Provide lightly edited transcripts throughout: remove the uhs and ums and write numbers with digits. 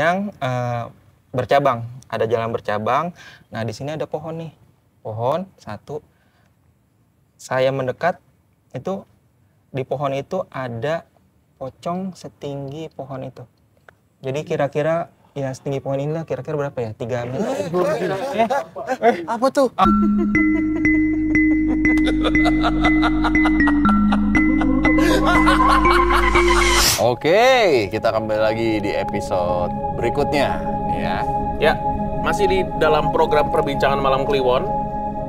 yang bercabang, ada jalan bercabang. Nah, di sini ada pohon nih. Pohon satu. Saya mendekat, itu di pohon itu ada pocong setinggi pohon itu. Jadi kira-kira ya setinggi pohon inilah, kira-kira berapa ya? 3 meter. Apa tuh? Oke, kita kembali lagi di episode berikutnya ya. Ya, masih di dalam program perbincangan malam Kliwon.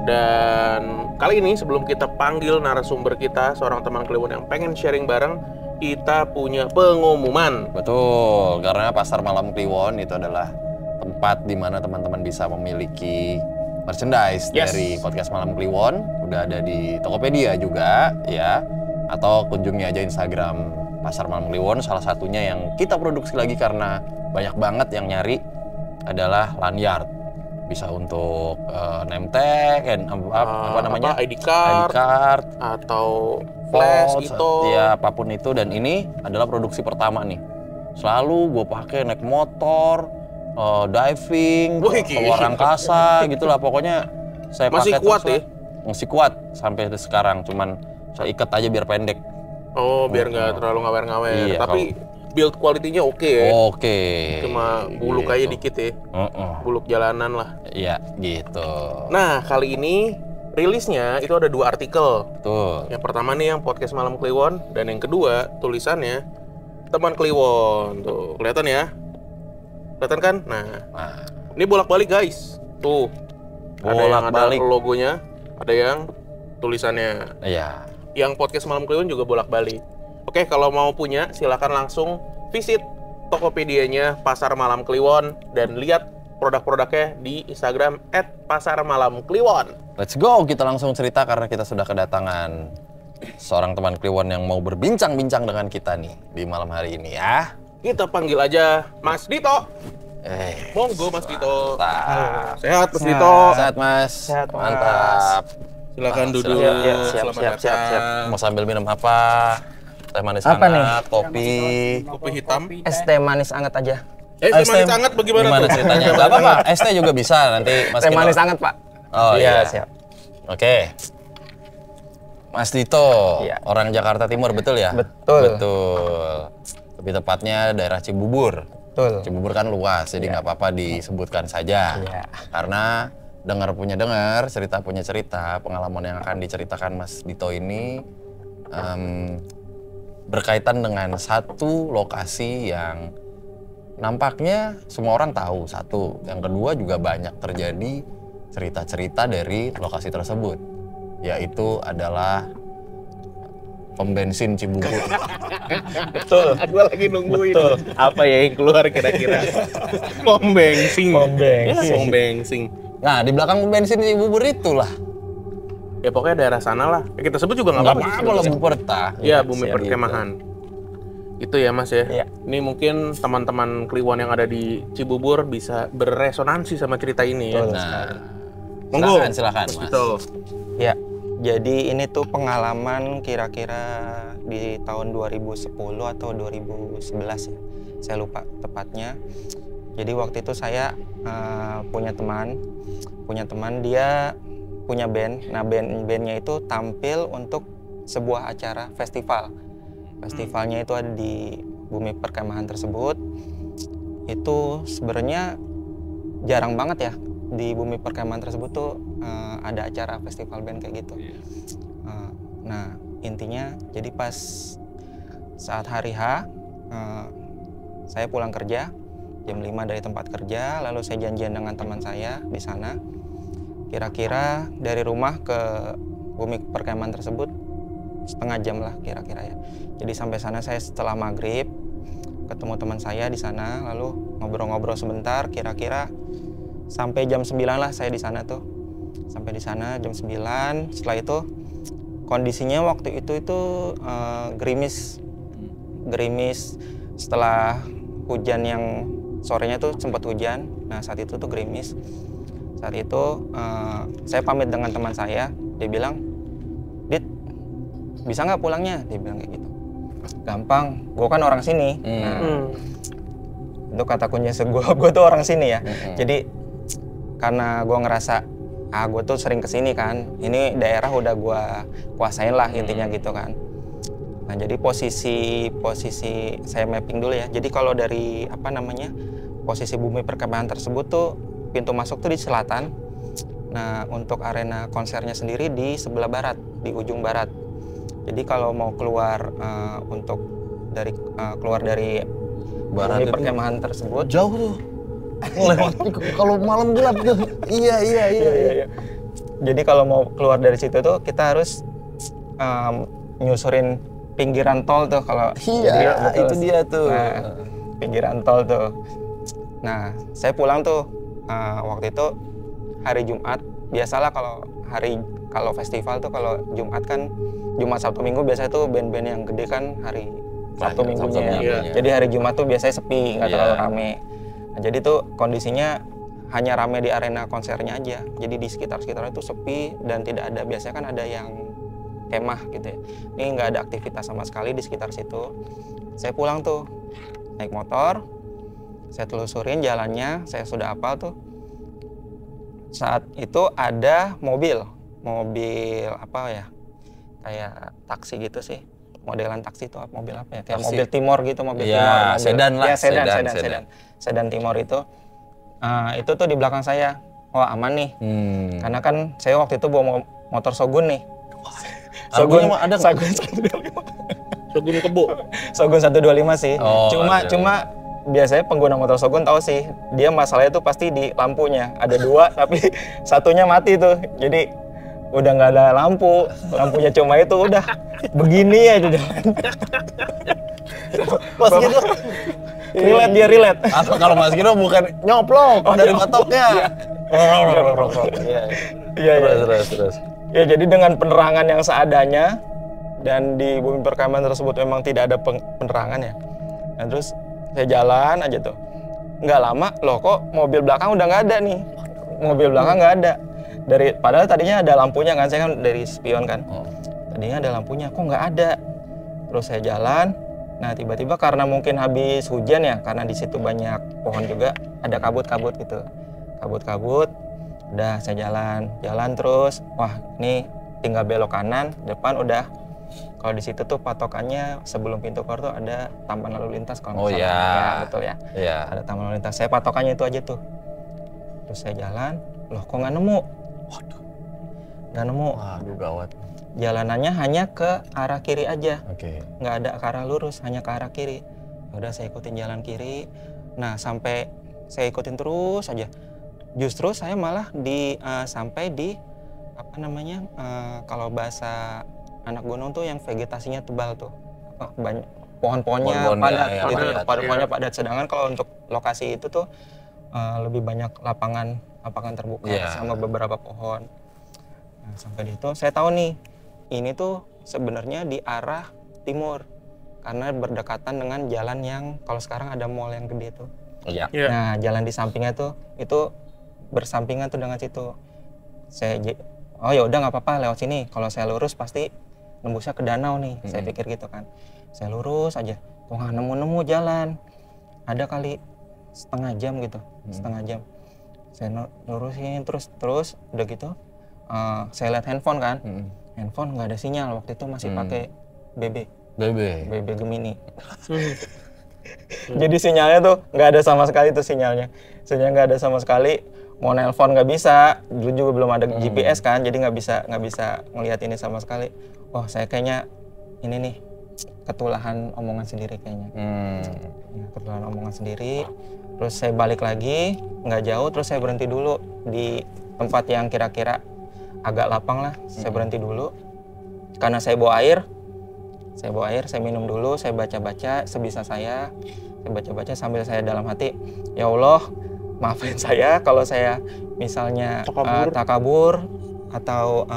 Dan kali ini sebelum kita panggil narasumber kita, seorang teman Kliwon yang pengen sharing bareng, kita punya pengumuman. Betul, karena Pasar Malam Kliwon itu adalah tempat di mana teman-teman bisa memiliki merchandise dari podcast Malam Kliwon. Udah ada di Tokopedia juga ya. Atau kunjungi aja Instagram Pasar Malam Kliwon. Salah satunya yang kita produksi lagi karena banyak banget yang nyari adalah lanyard. Bisa untuk name tag, apa namanya? ID card atau flash gitu. Ya, apapun itu. Dan ini adalah produksi pertama nih. Selalu gue pakai naik motor, diving, keluar angkasa gitulah. Pokoknya saya masih pakai kuat ya? Masih kuat sampai sekarang. Cuman saya ikat aja biar pendek. Oh, biar nggak terlalu ngawer-ngawer. Iya, tapi build quality-nya oke ya? Oke. Cuma buluk gitu aja dikit ya? Buluk jalanan lah. Iya, gitu. Nah, kali ini rilisnya itu ada 2 artikel. Betul. Yang pertama nih yang podcast Malam Kliwon, dan yang kedua tulisannya Teman Kliwon. Tuh, kelihatan ya? Kelihatan kan? Nah, ini bolak-balik guys. Tuh. Ada yang ada logonya, ada yang tulisannya. Iya. Yang podcast Malam Kliwon juga bolak-balik. Oke, kalau mau punya silakan langsung visit Tokopedia-nya Pasar Malam Kliwon dan lihat produk-produknya di Instagram @pasarmalamkliwon. Let's go, kita langsung cerita karena kita sudah kedatangan seorang teman Kliwon yang mau berbincang-bincang dengan kita nih di malam hari ini ya. Kita panggil aja Mas Dito. Monggo Mas Dito. Sehat Mas Dito. Sehat Mas. Sehat, Mas. Mantap. Silakan duduk. Selamat datang. Mau sambil minum apa? Teh manis Apa hangat, kopi hitam. Es teh manis hangat aja. Teh manis hangat bagaimana gimana tuh? ceritanya? Enggak apa-apa, es teh juga bisa nanti Mas Teh Dito. manis hangat, Pak. Oh iya, siap. Oke. Mas Dito, Iya. orang Jakarta Timur betul ya? Betul. Betul. Lebih tepatnya daerah Cibubur. Betul. Cibubur kan luas, jadi nggak apa-apa disebutkan saja. Iya. Karena cerita punya cerita, pengalaman yang akan diceritakan Mas Dito ini berkaitan dengan satu lokasi yang nampaknya semua orang tahu, satu. Yang kedua juga banyak terjadi cerita-cerita dari lokasi tersebut, yaitu adalah pom bensin Cibubur. Betul. Aku lagi nungguin. Betul. Apa ya yang keluar kira-kira? Pom bensin. Pom bensin. Pom bensin. Nah, di belakang pom bensin Cibubur itulah. Ya pokoknya daerah sana lah. Ya, kita sebut juga nggak apa-apa. Kalau Bumi Perta. Ya, bumi perkemahan. Itu ya Mas ya. Iya. Ini mungkin teman-teman Kliwon yang ada di Cibubur bisa berresonansi sama cerita ini ya. Nah, Monggo. silakan Mas. Betul. Ya, jadi ini tuh pengalaman kira-kira di tahun 2010 atau 2011 ya. Saya lupa tepatnya. Jadi waktu itu saya punya teman dia punya band. Nah, bandnya itu tampil untuk sebuah acara festival. Festivalnya itu ada di bumi perkemahan tersebut. Itu sebenarnya jarang banget ya di bumi perkemahan tersebut tuh ada acara festival band kayak gitu. Nah, intinya jadi pas saat hari H saya pulang kerja jam 5 dari tempat kerja, lalu saya janjian dengan teman saya di sana. Kira-kira dari rumah ke bumi perkemahan tersebut setengah jam lah kira-kira ya. Jadi sampai sana saya setelah maghrib ketemu teman saya di sana, lalu ngobrol-ngobrol sebentar, kira-kira sampai jam 9 lah saya di sana tuh. Sampai di sana jam 9. Setelah itu kondisinya waktu itu gerimis setelah hujan yang sorenya tuh sempat hujan. Nah, saat itu tuh gerimis. Saat itu saya pamit dengan teman saya. Dia bilang, "Dit, bisa nggak pulangnya?" Dia bilang kayak gitu. "Gampang, gue kan orang sini." Nah, Itu kata kunci gue tuh orang sini ya. Jadi karena gue ngerasa gue tuh sering kesini kan, ini daerah udah gue kuasain lah intinya gitu kan. Nah jadi posisi saya mapping dulu ya. Jadi kalau dari posisi bumi perkemahan tersebut tuh pintu masuk tuh di selatan. Nah untuk arena konsernya sendiri di sebelah barat, di ujung barat. Jadi kalau mau keluar keluar dari bumi perkemahan tersebut jauh tuh. Kalau malam gelap tuh. Iya. Jadi kalau mau keluar dari situ tuh kita harus nyusurin pinggiran tol tuh kalau itu dia tuh. Nah, pinggiran tol tuh. Nah, saya pulang tuh waktu itu hari Jumat. Biasalah kalau festival tuh kalau Jumat kan Jumat Sabtu Minggu biasanya tuh band-band yang gede kan hari Sabtu Minggunya. Jadi hari Jumat tuh biasanya sepi, nggak terlalu rame. Nah, jadi tuh kondisinya hanya rame di arena konsernya aja. Jadi di sekitar itu sepi dan tidak ada, biasanya kan ada yang kemah gitu ya. Ini nggak ada aktivitas sama sekali di sekitar situ. Saya pulang tuh naik motor, saya telusurin jalannya, saya sudah hafal tuh. Saat itu ada mobil apa ya, kayak taksi gitu sih. Modelan taksi itu mobil apa ya? Kayak taksi. Mobil Timor gitu, mobil Timor. Sedan lah. Ya, sedan Timor itu. Itu tuh di belakang saya. Wah aman nih. Karena kan saya waktu itu bawa motor Shogun nih. Shogun ada nggak? Shogun Kebo. Shogun 125 sih. Cuma biasanya pengguna motor Shogun tahu sih, dia masalahnya tuh pasti di lampunya. Ada 2 tapi satunya mati tuh. Jadi udah nggak ada lampunya cuma itu udah begini aja jalan. Mas Gino relate. Atau kalau Mas Gino bukan nyoplok dari batoknya. Iya. Terus. Ya jadi dengan penerangan yang seadanya dan di bumi perkemahan tersebut memang tidak ada penerangan ya. Nah, terus saya jalan aja tuh. Nggak lama loh kok mobil belakang udah nggak ada nih. Mobil belakang nggak ada. Padahal tadinya ada lampunya kan, saya kan dari spion kan. Tadinya ada lampunya, kok nggak ada. Terus saya jalan. Nah tiba-tiba karena mungkin habis hujan ya, karena di situ banyak pohon juga, ada kabut-kabut gitu. Kabut-kabut. Udah saya jalan terus. Wah ini tinggal belok kanan, depan udah. Kalau di situ tuh patokannya sebelum pintu keluar tuh ada taman lalu lintas kalau nggak salah. Ya betul ya. Ada taman lalu lintas. Saya patokannya itu aja tuh. Terus saya jalan, loh kok nggak nemu? Waduh, nggak nemu. Waduh gawat. Jalanannya hanya ke arah kiri aja. Nggak ada ke arah lurus, hanya ke arah kiri. Udah saya ikutin jalan kiri. Nah sampai saya ikutin terus aja. Justru saya malah sampai di kalau bahasa anak gunung tuh yang vegetasinya tebal tuh, banyak pohon-pohonnya padat, pohon-pohonnya padat. Sedangkan kalau untuk lokasi itu tuh lebih banyak lapangan terbuka sama beberapa pohon. Nah, sampai di situ saya tahu nih, ini tuh sebenarnya di arah timur karena berdekatan dengan jalan yang kalau sekarang ada mall yang gede tuh. Nah jalan di sampingnya tuh itu bersampingan tuh dengan situ. Ya udah nggak apa-apa lewat sini. Kalau saya lurus pasti nembusnya ke danau nih. Saya pikir gitu kan. Saya lurus aja. Kok nggak nemu jalan? Ada kali setengah jam gitu. Setengah jam. Saya lurusin terus udah gitu. Saya lihat handphone kan. Handphone nggak ada sinyal. Waktu itu masih pakai BB Gemini. Jadi sinyalnya tuh nggak ada sama sekali tuh sinyalnya. Sinyal nggak ada sama sekali. Mau nelpon nggak bisa, dulu juga belum ada GPS kan, jadi nggak bisa ngelihat ini sama sekali. Wah saya kayaknya ini nih ketulahan omongan sendiri kayaknya. Ya, ketulahan omongan sendiri. Terus saya balik lagi, nggak jauh, terus saya berhenti dulu di tempat yang kira-kira agak lapang lah. Saya berhenti dulu karena saya bawa air, saya minum dulu, saya baca-baca sebisa saya baca-baca sambil saya dalam hati, ya Allah maafin saya kalau saya misalnya takabur atau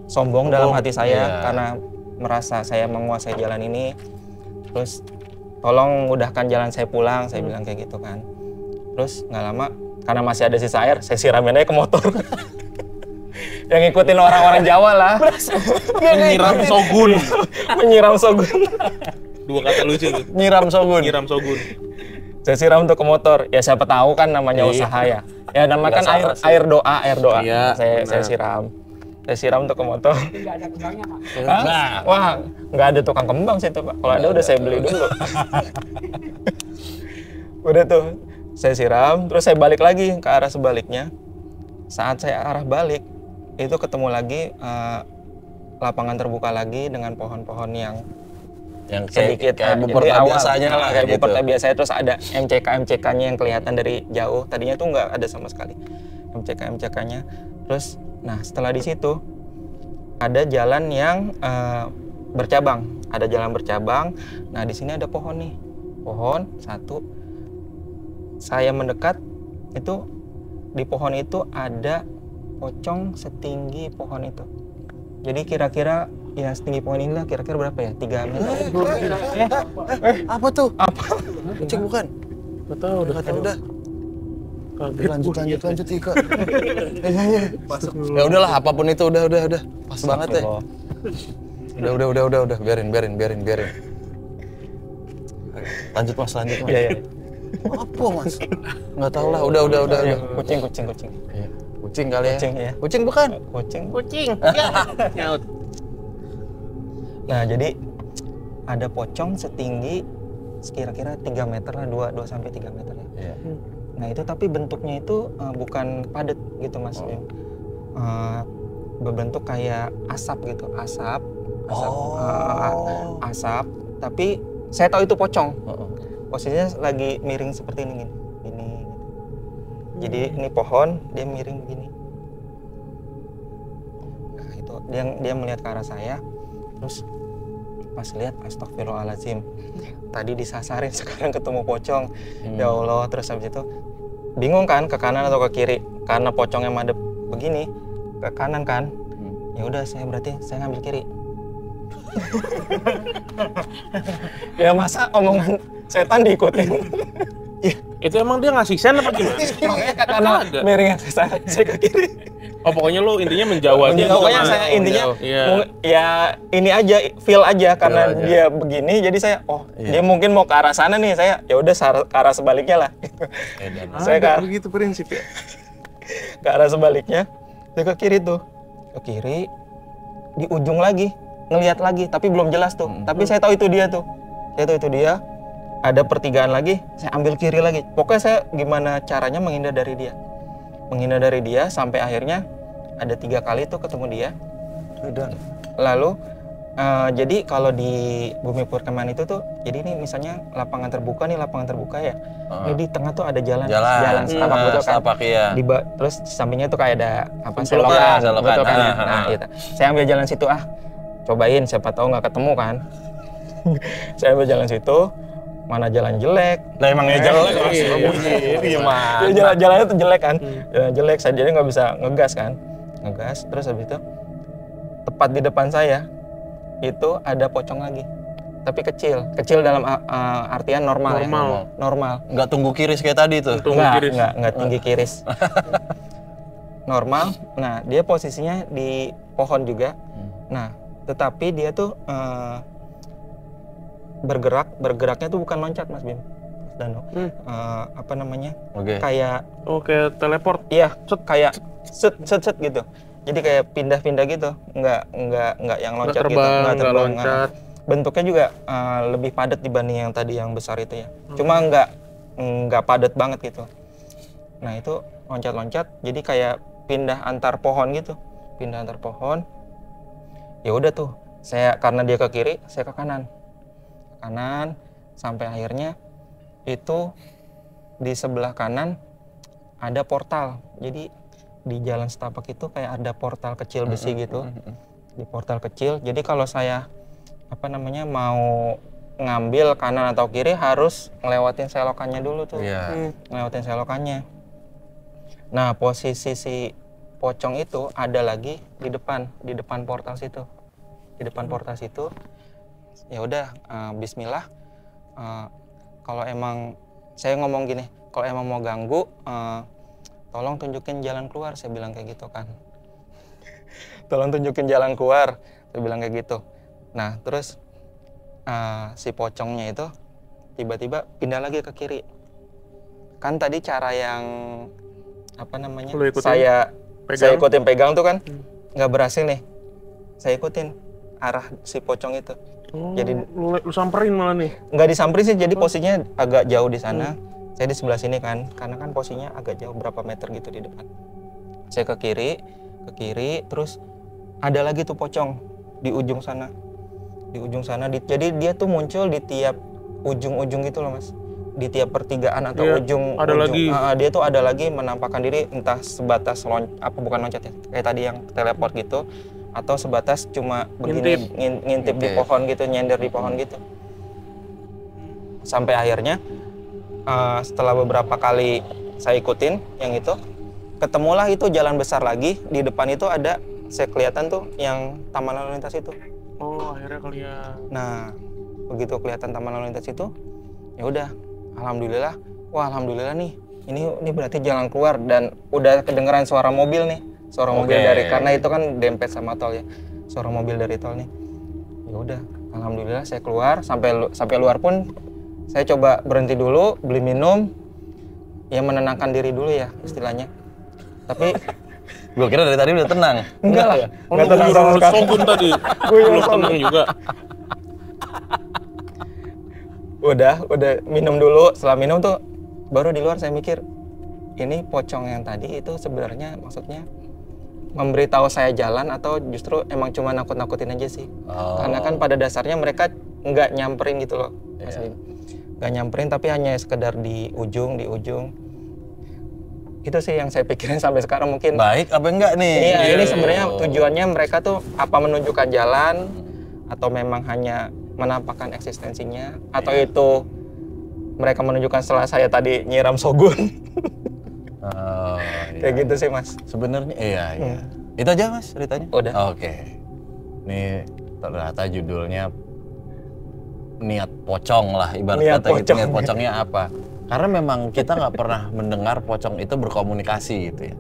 sombong dalam hati saya karena merasa saya menguasai jalan ini. Terus tolong mudahkan jalan saya pulang, saya bilang kayak gitu kan. Terus nggak lama karena masih ada sisa air, saya siramin aja ke motor. Yang ngikutin orang-orang Jawa lah. Menyiram Shogun. Dua kata lucu tuh. Nyiram Shogun. Saya siram tuh ke motor. Ya siapa tahu kan namanya usaha ya. Ya namanya kan air doa. Iya, Saya siram. Saya siram tuh ke motor. Enggak ada kembangnya, Pak. Nah, wah, nggak ada tukang kembang sih tuh, Pak. Kalau ada udah saya beli dulu. Udah tuh, saya siram, terus saya balik lagi ke arah sebaliknya. Saat saya arah balik, itu ketemu lagi lapangan terbuka lagi dengan pohon-pohon yang sedikit kayak jadi Buperta awal, biasanya lah kayak gitu. Buperta biasanya, terus ada MCK-nya yang kelihatan dari jauh. Tadinya tuh nggak ada sama sekali MCK-nya. Terus, nah setelah di situ ada jalan yang bercabang. Ada jalan bercabang. Nah di sini ada pohon nih, pohon satu. Saya mendekat, itu di pohon itu ada pocong setinggi pohon itu. Jadi kira-kira ya setinggi pohon inilah, kira-kira berapa ya? 3 meter. Apa tuh? Apa? Kucing bukan? Nggak tahu, udah. Lanjut Ika. Ya udahlah, apapun itu udah. Pas banget ya. Udah. Biarin. Lanjut mas. Iya. Apa mas? Nggak tahu lah. Udah. Kucing. Iya. Kucing kali ya. Kucing ya. Kucing bukan? Kucing. Nyaut. Nah jadi ada pocong setinggi kira-kira 3 meter lah, 2 sampai 3 meter ya. Iya. Nah itu tapi bentuknya itu bukan padat gitu mas. Berbentuk kayak asap gitu, asap. Asap. Tapi saya tahu itu pocong. Posisinya lagi miring seperti ini gini. Gitu. Jadi ini pohon, dia miring begini. Nah itu dia melihat ke arah saya, terus pas lihat astagfirullahaladzim, tadi disasarin sekarang ketemu pocong. Ya Allah, terus habis itu bingung kan ke kanan atau ke kiri, karena pocongnya madep begini ke kanan kan. Ya udah saya ngambil kiri. Ya masa omongan setan diikutin. Itu emang dia ngasih sen apa gimana? Makanya karena miringnya saya ke kiri. Oh pokoknya lu intinya menjauh aja. Pokoknya saya intinya Iya. ya ini aja, feel aja karena dia begini, jadi saya dia mungkin mau ke arah sana nih, saya ya udah ke arah sebaliknya lah. Saya begitu prinsip ya. Ke arah sebaliknya, saya ke kiri tuh, ke kiri, di ujung lagi ngelihat lagi, tapi belum jelas tuh. Tapi saya tahu itu dia tuh, ada pertigaan lagi, saya ambil kiri lagi. Pokoknya saya gimana caranya menghindar dari dia sampai akhirnya ada 3 kali tuh ketemu dia. Lalu jadi kalau di Bumi Perkemahan itu tuh, jadi ini misalnya lapangan terbuka ya. Ini di tengah tuh ada jalan setapak betul kan. Iya. Terus sampingnya tuh kayak ada selokan. Betul kan. Nah, gitu. Saya ambil jalan situ cobain, siapa tahu nggak ketemu kan. Saya ambil jalan situ, mana jalan jelek. Nah emangnya jelek gimana? Jalannya tuh jelek kan. Jalan jelek, saya jadi nggak bisa ngegas kan. Terus habis itu tepat di depan saya itu ada pocong lagi, tapi kecil dalam artian normal. Nggak tunggu kiris kayak tadi tuh. Nggak tinggi kiris. Normal. Nah dia posisinya di pohon juga. Nah tetapi dia tuh bergeraknya tuh bukan loncat mas Bim, Dano. Apa namanya? Kayak teleport. Iya, kayak set gitu. Jadi kayak pindah-pindah gitu, nggak yang loncat gitu, nggak terbang. Bentuknya juga lebih padat dibanding yang tadi yang besar itu ya. Cuma nggak padat banget gitu. Nah itu loncat-loncat, jadi kayak pindah antar pohon gitu, Ya udah tuh, saya karena dia ke kiri, saya ke kanan, sampai akhirnya itu di sebelah kanan ada portal. Jadi di jalan setapak itu kayak ada portal kecil besi gitu. Di portal kecil. Jadi kalau saya mau ngambil kanan atau kiri harus ngelewatin selokannya dulu tuh. Ngelewatin selokannya. Nah, posisi si pocong itu ada lagi di depan portal situ. Di depan portal situ. Ya udah, bismillah. Kalau emang saya ngomong gini, kalau emang mau ganggu, tolong tunjukin jalan keluar, saya bilang kayak gitu kan. Tolong tunjukin jalan keluar, saya bilang kayak gitu. Nah terus si pocongnya itu tiba-tiba pindah lagi ke kiri. kan tadi cara yang apa namanya? Saya ikutin pegang tuh kan nggak berhasil nih. Saya ikutin arah si pocong itu. Jadi lu samperin malah nih. Nggak disamperin sih, jadi posisinya agak jauh di sana. Saya di sebelah sini kan, karena kan posisinya agak jauh berapa meter gitu di depan. Saya ke kiri, terus ada lagi tuh pocong di ujung sana. Jadi dia tuh muncul di tiap ujung-ujung gitu loh mas. Di tiap pertigaan atau ujung. Lagi. Dia tuh ada lagi menampakkan diri, entah sebatas bukan loncat ya, kayak tadi yang teleport gitu. Atau sebatas cuma begini ngintip di pohon gitu, nyender di pohon gitu. Sampai akhirnya setelah beberapa kali saya ikutin yang itu, ketemulah itu jalan besar lagi, di depan itu ada, saya kelihatan tuh yang taman lalu lintas itu. Oh, akhirnya kelihatan. Nah, begitu kelihatan taman lalu lintas itu, ya udah, alhamdulillah. Wah, alhamdulillah nih. Ini berarti jalan keluar dan udah kedengeran suara mobil nih. Suara mobil dari, karena itu kan dempet sama tol ya. Suara mobil dari tol nih. Ya udah, alhamdulillah saya keluar, sampai luar pun saya coba berhenti dulu, beli minum, ya menenangkan diri dulu ya istilahnya. Tapi gua kira dari tadi udah tenang. Enggak lah. Enggak tenang sama sekali. Sogun tadi. Belum tenang juga. Udah minum dulu. Setelah minum tuh baru di luar saya mikir, ini pocong yang tadi itu sebenarnya maksudnya memberitahu saya jalan atau justru emang cuma nakut-nakutin aja sih. Karena kan pada dasarnya mereka nggak nyamperin gitu loh. Nggak nyamperin tapi hanya sekedar di ujung. Itu sih yang saya pikirin sampai sekarang mungkin. Baik apa enggak nih? Iya, ini sebenarnya tujuannya mereka tuh apa menunjukkan jalan atau memang hanya menampakkan eksistensinya atau itu mereka menunjukkan setelah saya tadi nyiram Shogun. Kayak gitu sih mas. Sebenarnya iya. Itu aja mas ceritanya? Udah. Oke. Ini ternyata judulnya niat pocong lah ibarat kata gitu. Niat pocongnya apa? Karena memang kita nggak pernah mendengar pocong itu berkomunikasi gitu ya.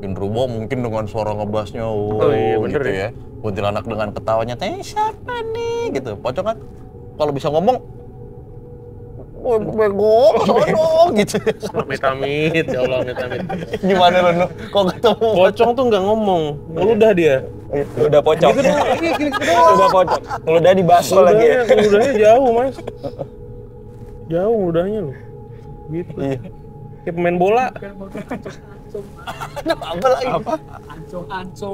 Genderuwo mungkin dengan suara ngebasnya bener gitu ya. Kuntilanak dengan ketawanya, siapa nih gitu. Pocong kan kalau bisa ngomong bego, sono gitu. Amit-amit, ya Allah amit-amit. Gimana lu? Kok ketemu pocong tuh nggak ngomong, ngeludah dia. Udah pocong. Gitu doang, gini doang. Udah pocong. Ngeludah di baso lagi ya. Ngeludahnya jauh mas. Jauh ngeludahnya loh. Gitu. Iya. Kayak pemain bola. Apa lagi? Apa?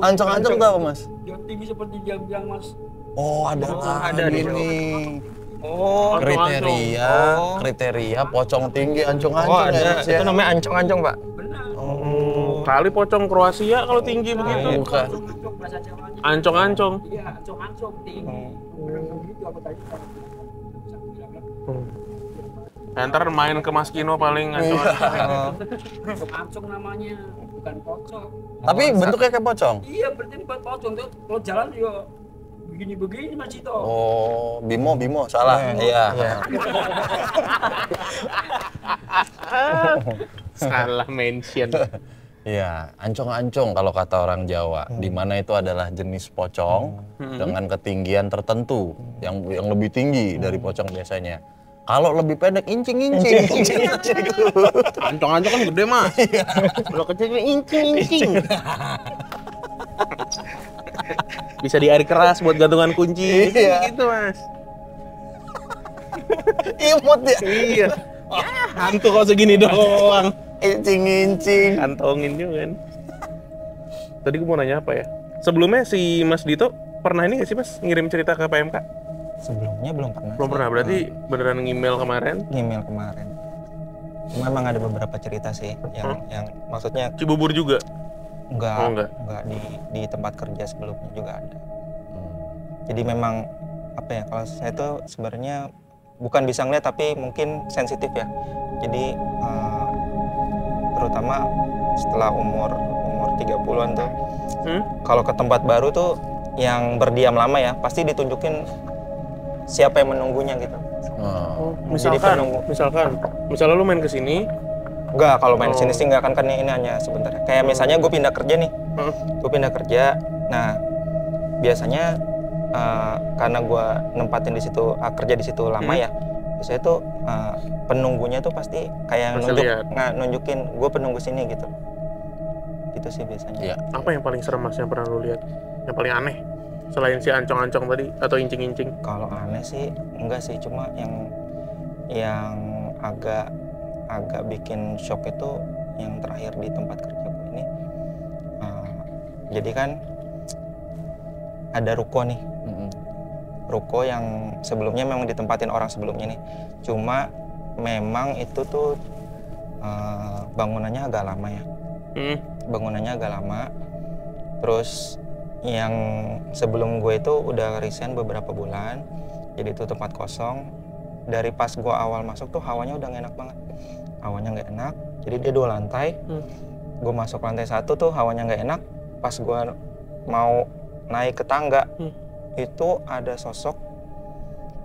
Ancong tuh apa mas? Yang tinggi seperti jam-jam mas. Oh ada ini. Kriteria pocong tinggi ancong-ancong. Oh ada, itu namanya ancong-ancong pak. Benar. Kali pocong Kroasia kalau tinggi begitu. Bukan. Ancong-ancong. Iya, ancong-ancong tinggi. Begitu apa tadi? Ntar main ke Mas Kino paling ancong-ancong. Ancong namanya, bukan pocong. Tapi bentuknya kayak pocong? Iya, berarti bukan pocong tuh. Kalau jalan juga begini-begini Mas Cito. Oh, Bimo, salah. Iya. Salah mention. Iya, ancong-ancong kalau kata orang Jawa, di mana itu adalah jenis pocong dengan ketinggian tertentu yang lebih tinggi dari pocong biasanya. Kalau lebih pendek incing-incing. Ancong-ancong kan gede mah. Kalau kecilnya incing-incing. Bisa di air keras buat gantungan kunci. Iya. Gitu mas. Imut ya? Iya. Hantu kok segini doang. Incing-incing. Kantongin juga kan. Tadi gue mau nanya apa ya? Sebelumnya si Mas Dito pernah ini nggak sih mas ngirim cerita ke PMK? Sebelumnya belum pernah. Belum pernah, berarti beneran nge-email kemarin? Nge-email kemarin. Memang ada beberapa cerita sih yang maksudnya Cibubur juga? Enggak di tempat kerja sebelumnya juga ada. Jadi memang apa ya, kalau saya tuh sebenarnya bukan bisa ngeliat tapi mungkin sensitif ya. Jadi terutama setelah umur 30-an tuh kalau ke tempat baru tuh yang berdiam lama ya pasti ditunjukin siapa yang menunggunya gitu. Misalnya lu main ke sini. Enggak, kalau main sini sih enggak kan ini hanya sebentar. Kayak misalnya gue pindah kerja nih. Gue pindah kerja. Nah, biasanya karena gue nempatin di situ kerja di situ lama ya. Biasanya tuh penunggunya tuh pasti kayak nunjukin gue penunggu sini gitu. Gitu sih biasanya. Iya. Apa yang paling serem Mas yang pernah lu lihat? Yang paling aneh? Selain si ancong-ancong tadi atau incing-incing? Kalau aneh sih enggak sih, cuma yang agak bikin shock itu yang terakhir di tempat kerjaku ini. Jadi kan ada ruko nih. Ruko yang sebelumnya memang ditempatin orang sebelumnya nih. Cuma memang itu tuh bangunannya agak lama ya. Bangunannya agak lama. Terus yang sebelum gue itu udah resign beberapa bulan. Jadi itu tempat kosong. Dari pas gue awal masuk tuh hawanya udah gak enak banget. Hawanya gak enak. Jadi dia 2 lantai. Gue masuk lantai 1 tuh hawanya gak enak. Pas gue mau naik ke tangga, itu ada sosok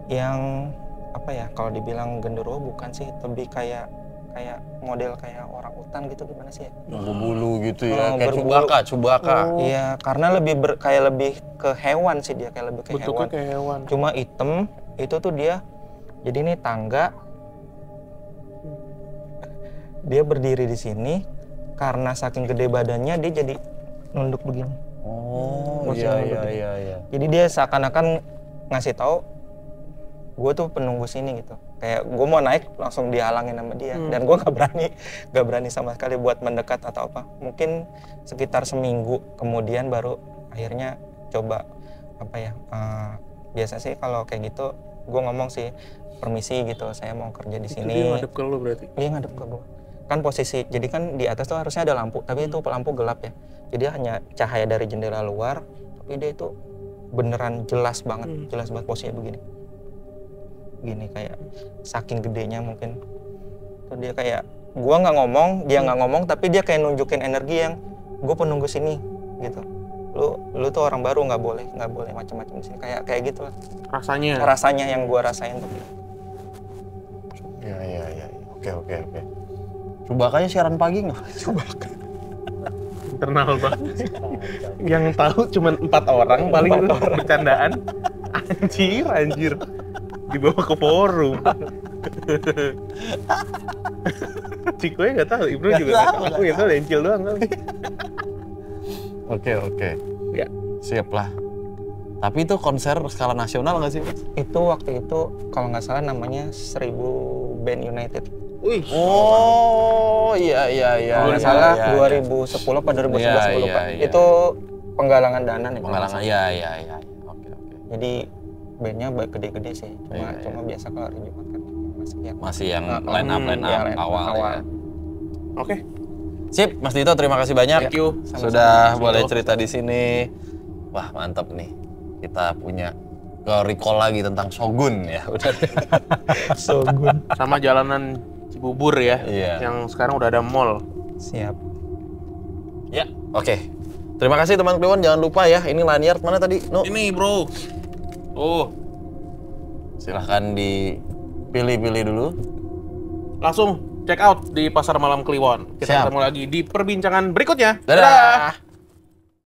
yang apa ya, kalau dibilang genderuwo bukan sih, lebih kayak model kayak orang hutan gitu, gimana sih ya? Berbulu gitu ya, kayak Chewbacca. Iya, karena kayak lebih ke hewan sih dia, kayak lebih ke hewan. Kayak hewan. Cuma hitam, itu tuh dia. Jadi ini tangga, dia berdiri di sini, karena saking gede badannya dia jadi nunduk begini. Oh iya. Jadi dia seakan-akan ngasih tahu gue tuh penunggu sini gitu. Kayak gue mau naik langsung dihalangin sama dia, dan gue gak berani sama sekali buat mendekat atau apa. Mungkin sekitar seminggu kemudian baru akhirnya coba apa ya. Biasa sih kalau kayak gitu gue ngomong sih permisi gitu, saya mau kerja di sini. Dia ngadep ke lu berarti? Iya ngadep ke gue. Kan posisi, jadi kan di atas tuh harusnya ada lampu, tapi itu lampu gelap ya. Jadi hanya cahaya dari jendela luar, tapi dia itu beneran jelas banget posisinya begini. Gini kayak saking gedenya mungkin. Tuh dia kayak, gua nggak ngomong, dia nggak ngomong, tapi dia kayak nunjukin energi yang gue penunggu sini gitu. Lu tuh orang baru, nggak boleh macam-macam di sini, kayak gitu lah. Rasanya yang gua rasain tuh. Iya. Oke. Chewbacca-nya siaran pagi nggak? Chewbacca. Internal banget. Yang tahu cuma 4 orang paling bercandaan. Anjir. Dibawa ke forum. Ciko nya nggak tahu, Ibnu juga nggak tahu. Aku yang tahu Dencil doang kali. Oke. Ya. Siap lah. Tapi itu konser skala nasional nggak sih? Itu waktu itu kalau nggak salah namanya 1000 Band United. Wih. Oh iya. Kalau nggak salah 2010 atau 2011 gue lupa. Itu penggalangan dana nih. Penggalangan, iya. Oke. Jadi bandnya gede-gede sih. Cuma biasa kalau hari Jumat kan masih yang line up awal. Ya. Oke. Sip, Mas Dito, terima kasih banyak. Thank you. Sudah boleh cerita di sini. Wah, mantap nih. Kita punya recall lagi tentang Shogun ya. Udah. Shogun. Sama jalanan Cibubur ya. Iya. Yang sekarang udah ada mall. Siap. Ya, oke. Terima kasih teman Kliwon, jangan lupa ya. Ini lanyard mana tadi? No. Ini, Bro. Oh. Silahkan dipilih-pilih dulu. Langsung check out di Pasar Malam Kliwon. Kita ketemu lagi di perbincangan berikutnya. Dadah.